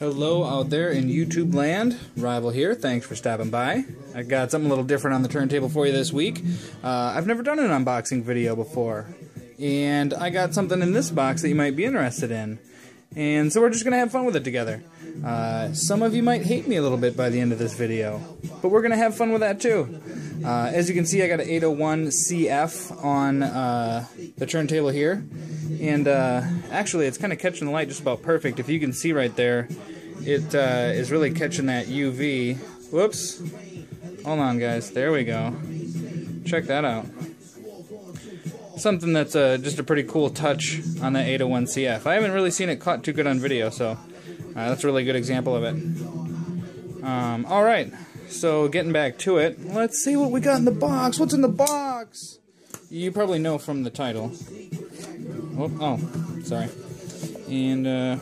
Hello out there in YouTube land, Rival here, thanks for stopping by. I got something a little different on the turntable for you this week. I've never done an unboxing video before, and I got something in this box that you might be interested in. And so we're just going to have fun with it together. Some of you might hate me a little bit by the end of this video, but we're going to have fun with that too. As you can see, I got an 801CF on the turntable here. And actually, it's kind of catching the light just about perfect. If you can see right there, it is really catching that UV. Whoops. Hold on, guys. There we go. Check that out. Something that's just a pretty cool touch on that 801CF. I haven't really seen it caught too good on video, so that's a really good example of it. Alright, so getting back to it, let's see what we got in the box. What's in the box? You probably know from the title. Oh, sorry. And,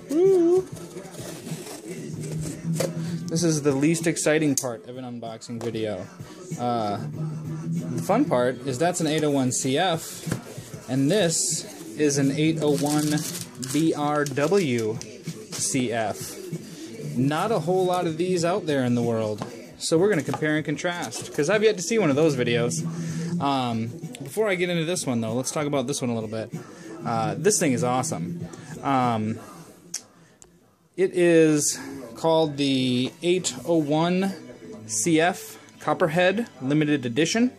this is the least exciting part of an unboxing video. The fun part is that's an 801CF, and this is an 801BRWCF. Not a whole lot of these out there in the world, so we're going to compare and contrast, because I've yet to see one of those videos. Before I get into this one, though, let's talk about this one a little bit. This thing is awesome. It is called the 801CF Copperhead Limited Edition.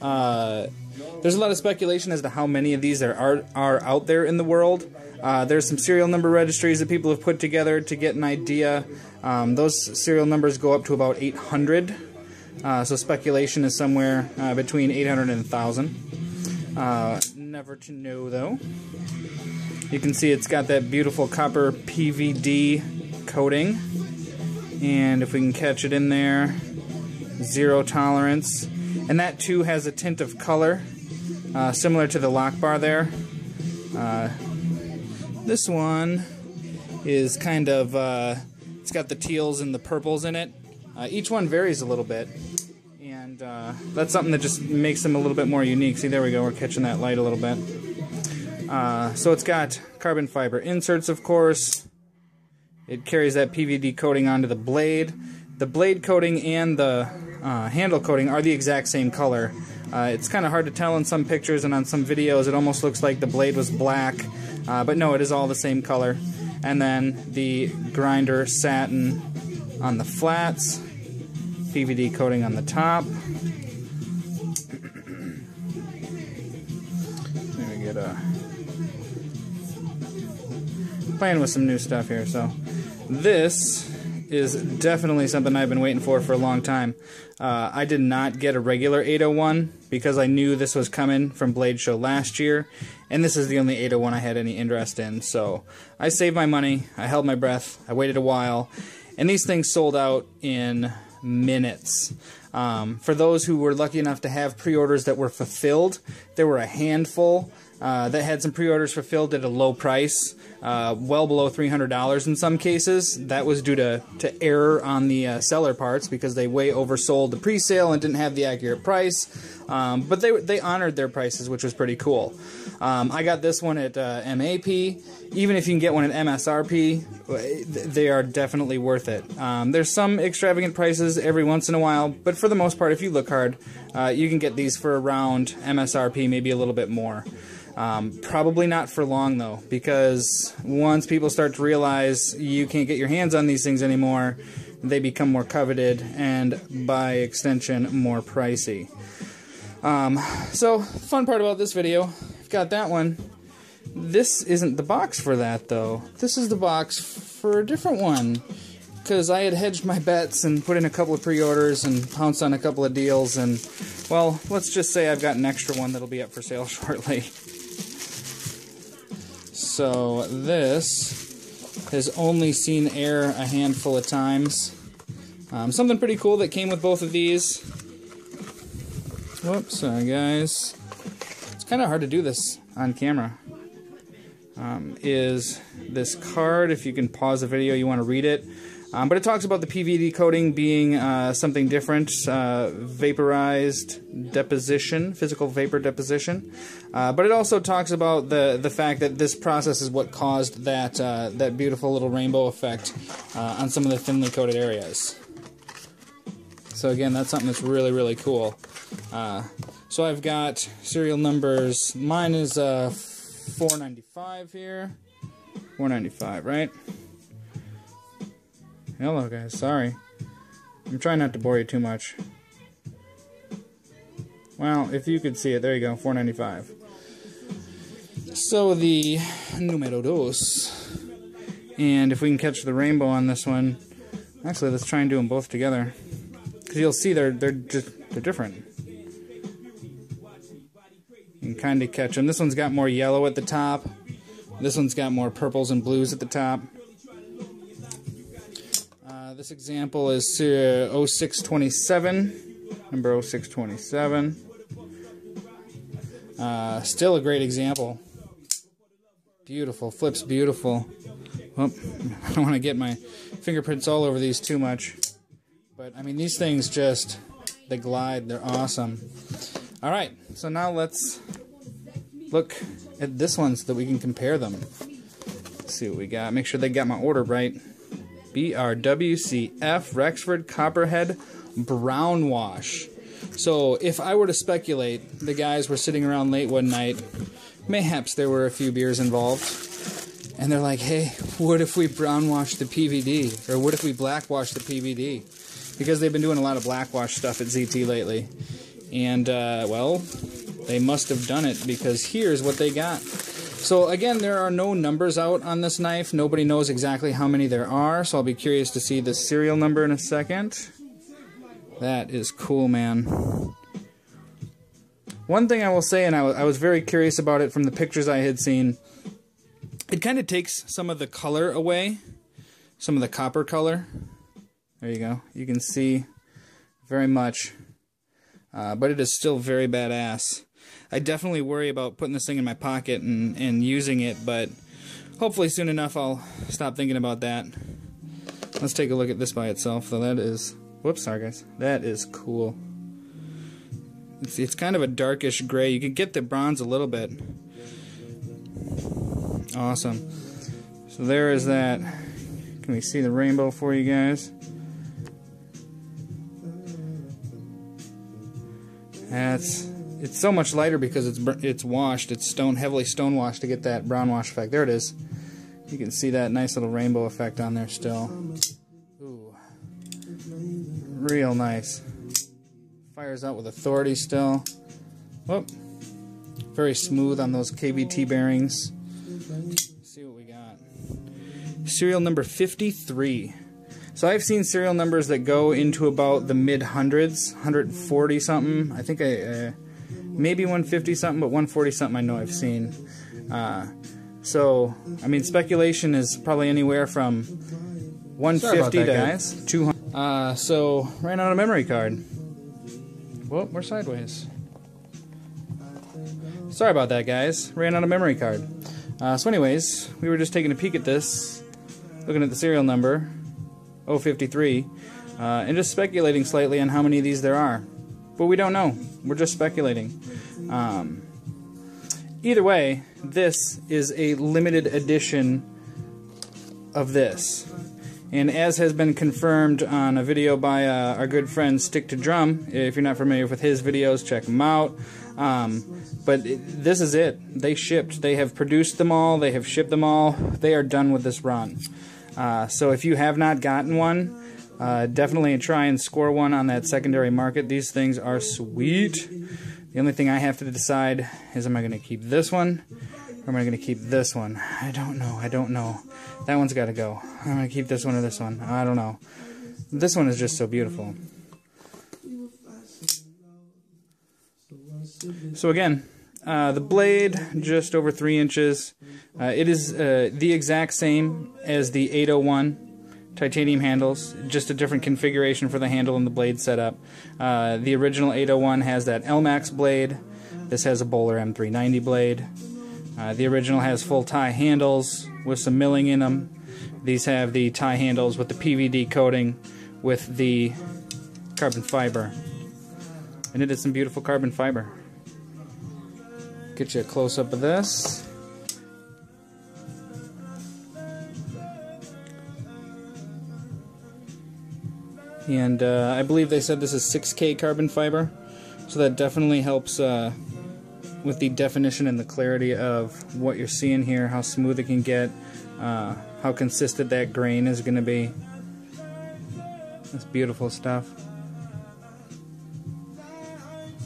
There's a lot of speculation as to how many of these are out there in the world. There's some serial number registries that people have put together to get an idea. Those serial numbers go up to about 800. So speculation is somewhere between 800 and 1,000. Never to know, though. You can see it's got that beautiful copper PVD coating. And if we can catch it in there, zero tolerance. And that, too, has a tint of color, similar to the lock bar there. This one is kind of, it's got the teals and the purples in it. Each one varies a little bit. And that's something that just makes them a little bit more unique. See, there we go, we're catching that light a little bit. So it's got carbon fiber inserts, of course. It carries that PVD coating onto the blade. The blade coating and the handle coating are the exact same color. It's kind of hard to tell in some pictures, and on some videos it almost looks like the blade was black. But no, it is all the same color. And then the grinder satin on the flats. PVD coating on the top. Let me get playing with some new stuff here. So this is definitely something I've been waiting for a long time. I did not get a regular 801 because I knew this was coming from Blade Show last year, and this is the only 801 I had any interest in. So I saved my money, I held my breath, I waited a while, and these things sold out in minutes. For those who were lucky enough to have pre-orders that were fulfilled, there were a handful that had some pre-orders fulfilled at a low price, well below $300 in some cases. That was due to error on the seller parts because they way oversold the pre-sale and didn't have the accurate price. But they honored their prices, which was pretty cool. I got this one at MAP. Even if you can get one at MSRP, they are definitely worth it. There's some extravagant prices every once in a while, but for the most part, if you look hard, you can get these for around MSRP, maybe a little bit more. Probably not for long, though, because once people start to realize you can't get your hands on these things anymore, they become more coveted and, by extension, more pricey. So, fun part about this video, I've got that one. This isn't the box for that, though. This is the box for a different one, because I had hedged my bets and put in a couple of pre-orders and pounced on a couple of deals, and, well, let's just say I've got an extra one that'll be up for sale shortly. So this has only seen air a handful of times. Something pretty cool that came with both of these. Whoops, sorry guys. It's kind of hard to do this on camera. Is this card, if you can pause the video, you want to read it. But it talks about the PVD coating being something different, vaporized deposition, physical vapor deposition. But it also talks about the fact that this process is what caused that beautiful little rainbow effect on some of the thinly coated areas. So again, that's something that's really, really cool. So I've got serial numbers. Mine is 495 here. 495, right? Hello guys, sorry. I'm trying not to bore you too much. Well, if you could see it, there you go, 495. So the numero dos. And if we can catch the rainbow on this one, actually let's try and do them both together. Because you'll see they're different. You can kind of catch them. This one's got more yellow at the top. This one's got more purples and blues at the top. This example is 0627, number 0627. Still a great example. Beautiful, flips beautiful. Well, I don't want to get my fingerprints all over these too much. But, I mean, these things just, they glide, they're awesome. Alright, so now let's look at this one so that we can compare them. Let's see what we got. Make sure they got my order right. BRWCF Rexford Copperhead Brown Wash. So if I were to speculate, the guys were sitting around late one night, mayhaps there were a few beers involved, and they're like, hey, what if we brown wash the PVD? Or what if we black wash the PVD? Because they've been doing a lot of black wash stuff at ZT lately. And, well, they must have done it, because here's what they got. So again, there are no numbers out on this knife. Nobody knows exactly how many there are, so I'll be curious to see the serial number in a second. That is cool, man. One thing I will say, and I was very curious about it from the pictures I had seen, it kind of takes some of the color away, some of the copper color. There you go. You can see very much, but it is still very badass. I definitely worry about putting this thing in my pocket and using it, but hopefully soon enough I'll stop thinking about that. Let's take a look at this by itself, though. That is, whoops, sorry guys. That is cool. It's kind of a darkish gray. You can get the bronze a little bit. Awesome. So there is that. Can we see the rainbow for you guys? It's so much lighter because it's washed. It's heavily stone washed to get that brown wash effect. There it is. You can see that nice little rainbow effect on there still. Ooh, real nice. Fires out with authority still. Whoop. Very smooth on those KVT bearings. Let's see what we got. Serial number 53. So I've seen serial numbers that go into about the mid-hundreds, 140 something. I think maybe 150 something, but 140 something I know I've seen. So, I mean, speculation is probably anywhere from 150 to 200. So, ran out of memory card. Whoop, we're sideways. Sorry about that, guys. Ran out of memory card. So anyways, we were just taking a peek at this, looking at the serial number, 053, and just speculating slightly on how many of these there are. But we don't know. We're just speculating. Either way, this is a limited edition of this. And as has been confirmed on a video by our good friend Stick to Drum, if you're not familiar with his videos, check them out. But this is it. They shipped. They have produced them all. They have shipped them all. They are done with this run. So if you have not gotten one, definitely try and score one on that secondary market. These things are sweet. The only thing I have to decide is, am I going to keep this one or am I going to keep this one? I don't know. I don't know. That one's got to go. I'm going to keep this one or this one. I don't know. This one is just so beautiful. So again, the blade, just over 3 inches. It is the exact same as the 801 titanium handles, just a different configuration for the handle and the blade setup. The original 801 has that LMAX blade. This has a Bowler M390 blade. The original has full tie handles with some milling in them. These have the tie handles with the PVD coating with the carbon fiber. And it is some beautiful carbon fiber. Get you a close-up of this. And I believe they said this is 6K carbon fiber, so that definitely helps with the definition and the clarity of what you're seeing here, how smooth it can get, how consistent that grain is going to be. That's beautiful stuff.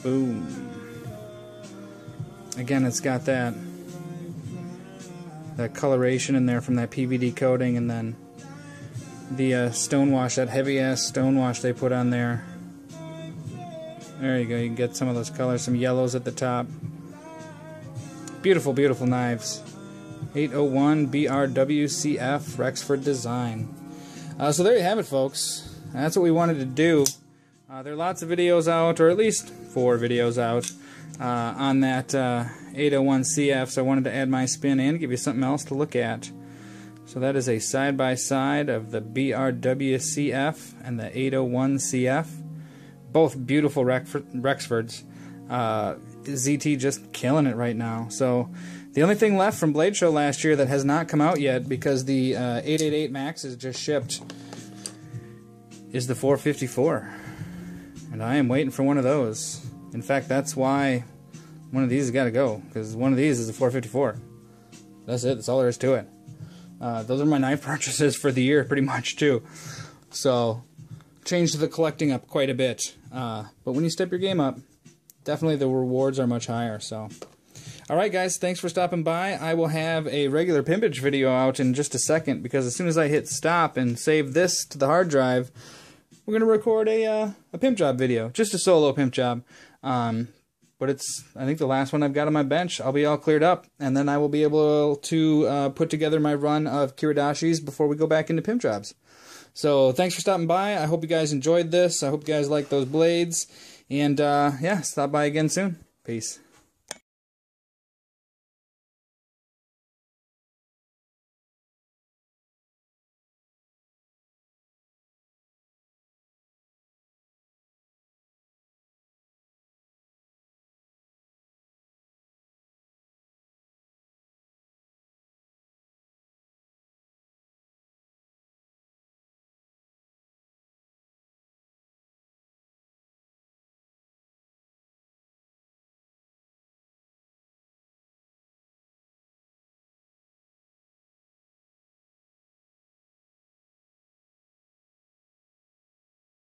Boom. Again, it's got that coloration in there from that PVD coating, and then the stonewash, that heavy-ass stonewash they put on there. There you go, you can get some of those colors, some yellows at the top. Beautiful, beautiful knives. 801BRWCF Rexford design. So there you have it, folks. That's what we wanted to do. There are lots of videos out, or at least 4 videos out, on that 801CF, so I wanted to add my spin and give you something else to look at. So that is a side-by-side of the BRWCF and the 801CF. Both beautiful Rexfords. ZT just killing it right now. So the only thing left from Blade Show last year that has not come out yet, because the 888 Max is just shipped, is the 454. And I am waiting for one of those. In fact, that's why one of these has got to go, because one of these is the 454. That's it. That's all there is to it. Those are my knife purchases for the year, pretty much, too. So, changed the collecting up quite a bit. But when you step your game up, definitely the rewards are much higher. So, alright guys, thanks for stopping by. I will have a regular pimpage video out in just a second, because as soon as I hit stop and save this to the hard drive, we're going to record a pimp job video. Just a solo pimp job. But it's, I think, the last one I've got on my bench. I'll be all cleared up, and then I will be able to put together my run of Kiridashis before we go back into pimp jobs. So thanks for stopping by. I hope you guys enjoyed this. I hope you guys like those blades. And yeah, stop by again soon. Peace.